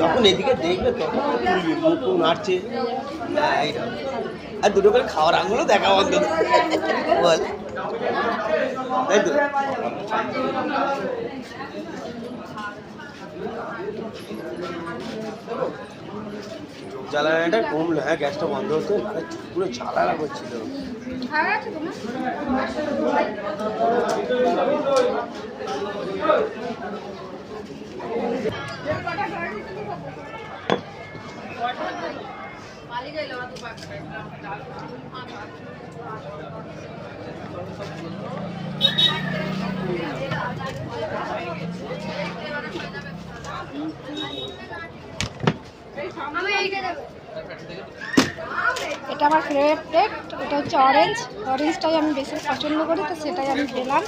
যখন এদিকে দেখবে তখন তুলবি, মুখ নাড়ছে আর দুটো করে খাওয়ার আঙুলও দেখা বন্ধ বল, তাই তো? জ্বালানিটা কমলো, হ্যাঁ গ্যাসটা বন্ধ হতো, পুরো জ্বালানা করছিল। এটা আমার ফেভারিট প্লেট, এটা হচ্ছে অরেঞ্জটাই আমি বেশি পছন্দ করি, তো সেটাই আমি পেলাম।